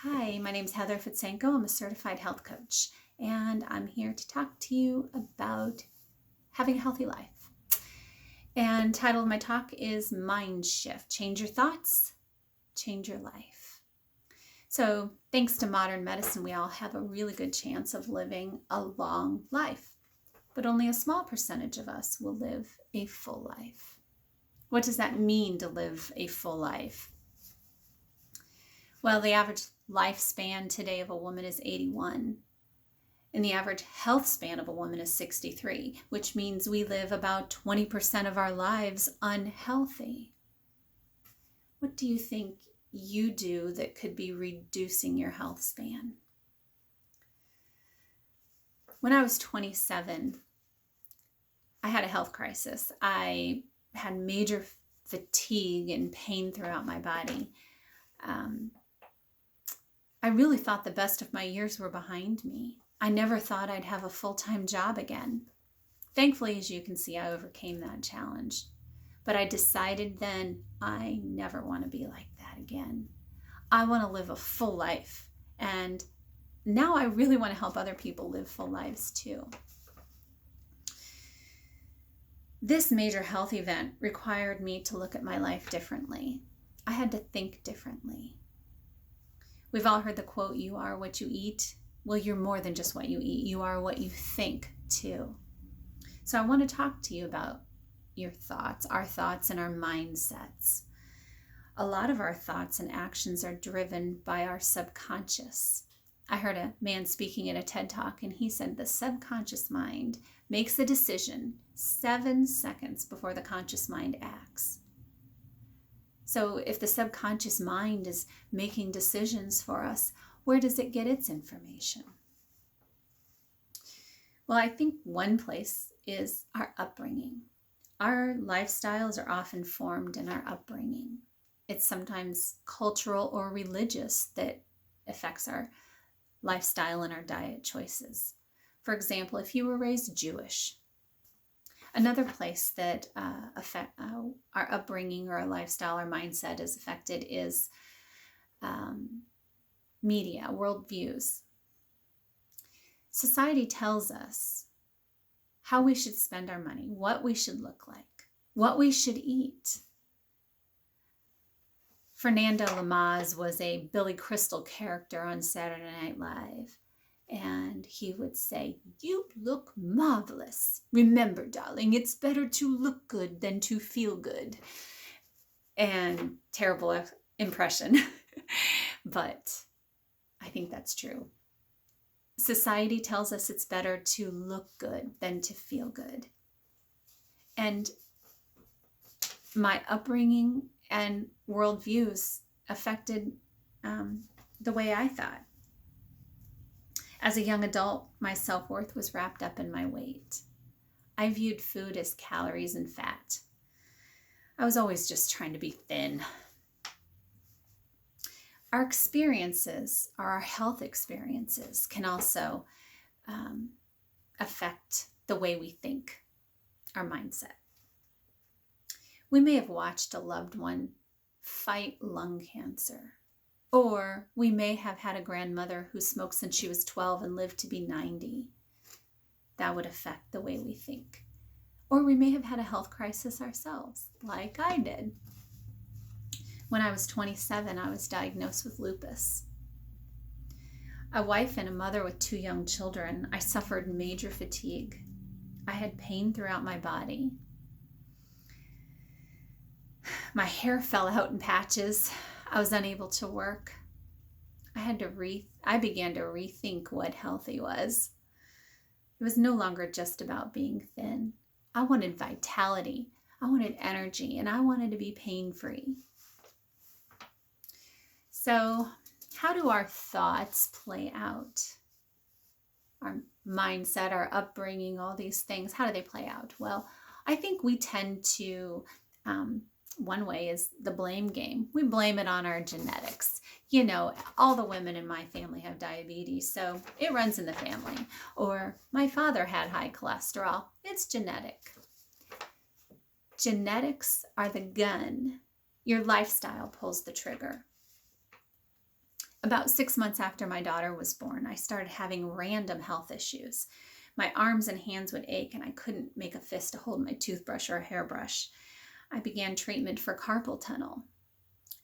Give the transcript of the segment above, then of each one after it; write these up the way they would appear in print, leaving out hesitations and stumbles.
Hi, my name is Heather Fitsenko. I'm a certified health coach, and I'm here to talk to you about having a healthy life. And title of my talk is Mindshift. Change your thoughts, change your life. So thanks to modern medicine, we all have a really good chance of living a long life, but only a small percentage of us will live a full life. What does that mean to live a full life? Well, the average lifespan today of a woman is 81, and the average health span of a woman is 63, which means we live about 20% of our lives unhealthy. What do you think you do that could be reducing your health span? When I was 27, I had a health crisis. I had major fatigue and pain throughout my body. I really thought the best of my years were behind me. I never thought I'd have a full-time job again. Thankfully, as you can see, I overcame that challenge. But I decided then I never want to be like that again. I want to live a full life. And now I really want to help other people live full lives too. This major health event required me to look at my life differently. I had to think differently. We've all heard the quote, "You are what you eat." Well, you're more than just what you eat. You are what you think too. So I want to talk to you about your thoughts, our thoughts and our mindsets. A lot of our thoughts and actions are driven by our subconscious. I heard a man speaking at a TED Talk, and he said the subconscious mind makes a decision 7 seconds before the conscious mind acts. So if the subconscious mind is making decisions for us, where does it get its information? Well, I think one place is our upbringing. Our lifestyles are often formed in our upbringing. It's sometimes cultural or religious that affects our lifestyle and our diet choices. For example, if you were raised Jewish, another place that our upbringing or our lifestyle, our mindset is affected is media, worldviews. Society tells us how we should spend our money, what we should look like, what we should eat. Fernando Lamaz was a Billy Crystal character on Saturday Night Live. And he would say, "You look marvelous. Remember, darling, it's better to look good than to feel good." And terrible impression, but I think that's true. Society tells us it's better to look good than to feel good. And my upbringing and worldviews affected the way I thought. As a young adult, my self-worth was wrapped up in my weight. I viewed food as calories and fat. I was always just trying to be thin. Our experiences, or our health experiences, can also affect the way we think, our mindset. We may have watched a loved one fight lung cancer. Or we may have had a grandmother who smoked since she was 12 and lived to be 90. That would affect the way we think. Or we may have had a health crisis ourselves, like I did. When I was 27, I was diagnosed with lupus. A wife and a mother with 2 young children, I suffered major fatigue. I had pain throughout my body. My hair fell out in patches. I was unable to work. I began to rethink what healthy was. It was no longer just about being thin. I wanted vitality, I wanted energy, and I wanted to be pain-free. So, how do our thoughts play out? Our mindset, our upbringing, all these things, how do they play out? Well, I think we tend to one way is the blame game. We blame it on our genetics. You know, all the women in my family have diabetes, so it runs in the family. Or my father had high cholesterol. It's genetic. Genetics are the gun. Your lifestyle pulls the trigger. About 6 months after my daughter was born, I started having random health issues. My arms and hands would ache, and I couldn't make a fist to hold my toothbrush or a hairbrush. I began treatment for carpal tunnel.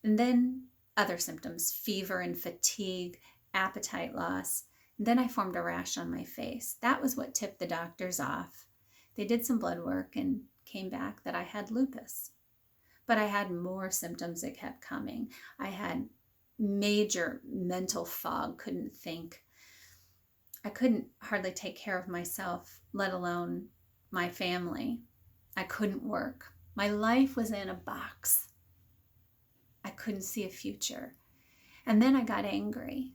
And then other symptoms, fever and fatigue, appetite loss. And then I formed a rash on my face. That was what tipped the doctors off. They did some blood work and came back that I had lupus. But I had more symptoms that kept coming. I had major mental fog, couldn't think. I couldn't hardly take care of myself, let alone my family. I couldn't work. My life was in a box. I couldn't see a future. And then I got angry.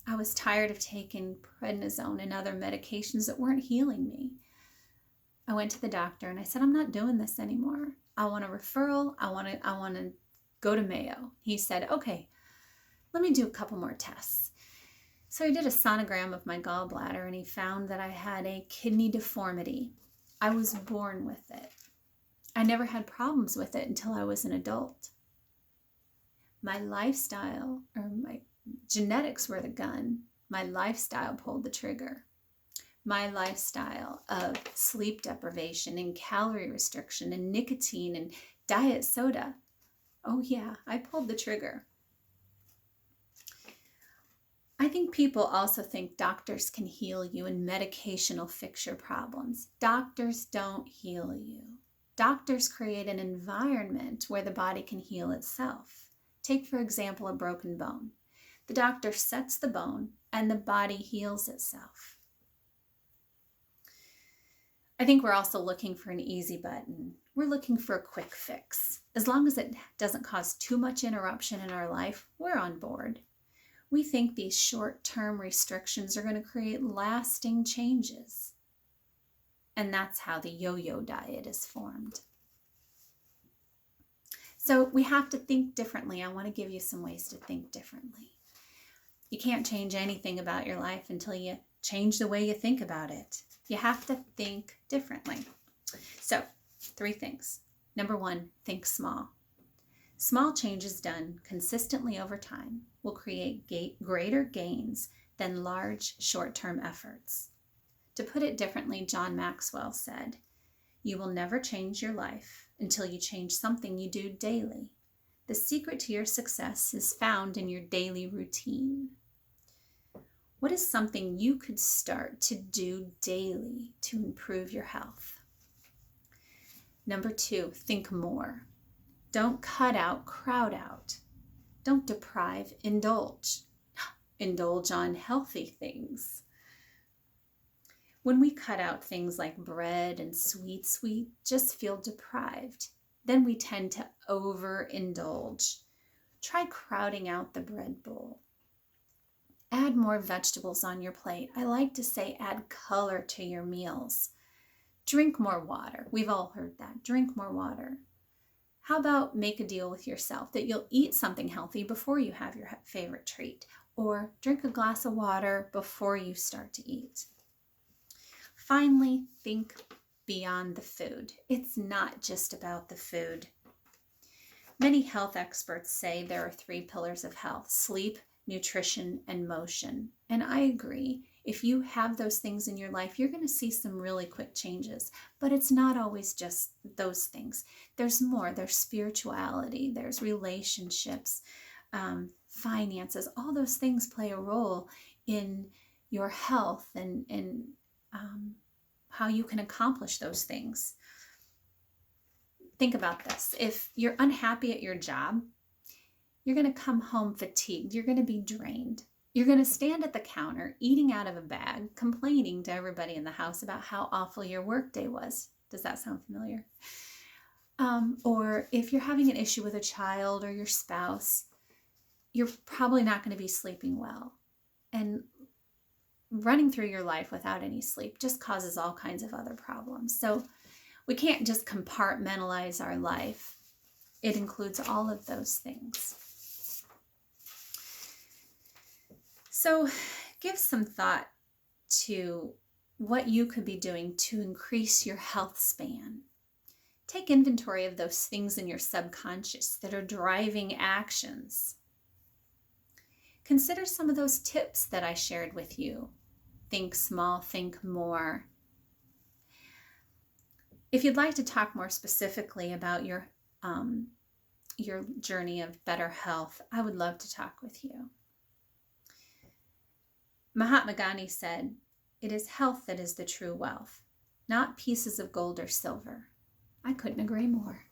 I was tired of taking prednisone and other medications that weren't healing me. I went to the doctor and I said, I'm not doing this anymore. I want a referral. I want to go to Mayo. He said, okay, let me do a couple more tests. So he did a sonogram of my gallbladder and he found that I had a kidney deformity. I was born with it. I never had problems with it until I was an adult. My lifestyle, or my genetics were the gun. My lifestyle pulled the trigger. My lifestyle of sleep deprivation and calorie restriction and nicotine and diet soda. Oh yeah, I pulled the trigger. I think people also think doctors can heal you and medication will fix your problems. Doctors don't heal you. Doctors create an environment where the body can heal itself. Take, for example, a broken bone. The doctor sets the bone and the body heals itself. I think we're also looking for an easy button. We're looking for a quick fix. As long as it doesn't cause too much interruption in our life, we're on board. We think these short-term restrictions are going to create lasting changes. And that's how the yo-yo diet is formed. So we have to think differently. I want to give you some ways to think differently. You can't change anything about your life until you change the way you think about it. You have to think differently. So 3 things. Number 1, think small. Small changes done consistently over time will create greater gains than large short-term efforts. To put it differently, John Maxwell said, "You will never change your life until you change something you do daily. The secret to your success is found in your daily routine." What is something you could start to do daily to improve your health? Number 2, think more. Don't cut out, crowd out. Don't deprive, indulge. Indulge on healthy things. When we cut out things like bread and sweets, we just feel deprived. Then we tend to overindulge. Try crowding out the bread bowl. Add more vegetables on your plate. I like to say add color to your meals. Drink more water. We've all heard that. Drink more water. How about make a deal with yourself that you'll eat something healthy before you have your favorite treat, or drink a glass of water before you start to eat. Finally, think beyond the food. It's not just about the food. Many health experts say there are 3 pillars of health: sleep, nutrition, and motion. And I agree. If you have those things in your life, you're going to see some really quick changes. But it's not always just those things. There's more. There's spirituality. There's relationships, finances. All those things play a role in your health and how you can accomplish those things. Think about this. If you're unhappy at your job, you're going to come home fatigued. You're going to be drained. You're going to stand at the counter, eating out of a bag, complaining to everybody in the house about how awful your workday was. Does that sound familiar? Or if you're having an issue with a child or your spouse, you're probably not going to be sleeping well. And running through your life without any sleep just causes all kinds of other problems. So we can't just compartmentalize our life. It includes all of those things. So give some thought to what you could be doing to increase your health span. Take inventory of those things in your subconscious that are driving actions. consider some of those tips that I shared with you. Think small, think more. If you'd like to talk more specifically about your journey of better health, I would love to talk with you. Mahatma Gandhi said, "It is health that is the true wealth, not pieces of gold or silver." I couldn't agree more.